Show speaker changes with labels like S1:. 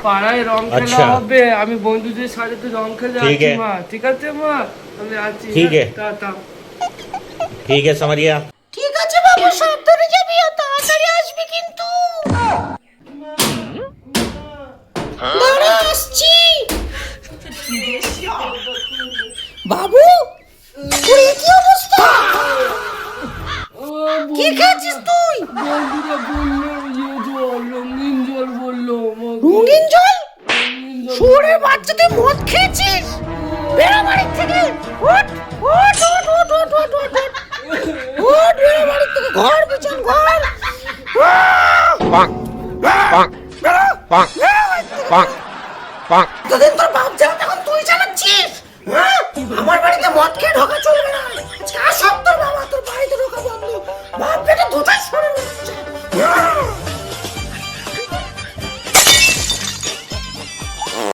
S1: পাড়ায় রং খেলা হবে, আমি বন্ধুদের সাথে রং খেলে আছি মা। ঠিক আছে মা, আমি আছি।
S2: ठीक है,
S1: টাটা।
S2: ठीक है समरिया।
S3: ঠিক আছে বাবু, সাবধানে যাবি আর তাড়াতাড়ি আসবি কিন্তু। দাঁড়া, আসছি। বাবু, তোর কি অবস্থা? কি খেয়েছিস তুই?
S1: বন্ধুরা বললো জল, রঙিন জল বললো।
S3: রঙিন জল? শুয়োরের বাচ্চা, তুই মদ খেয়েছিস? বেরো বাড়ি থেকে। ওঠ ওঠ ওঠ ওঠ ওঠ ওঠ ওঠ ওঠ, বেরো বাড়ি থেকে। ঘর বিছান ঘর। তোদের তোর বাপ চালা, তখন তুই চালাচ্ছিস? আমার বাড়িতে মদ খেয়ে ঢোকা চলবে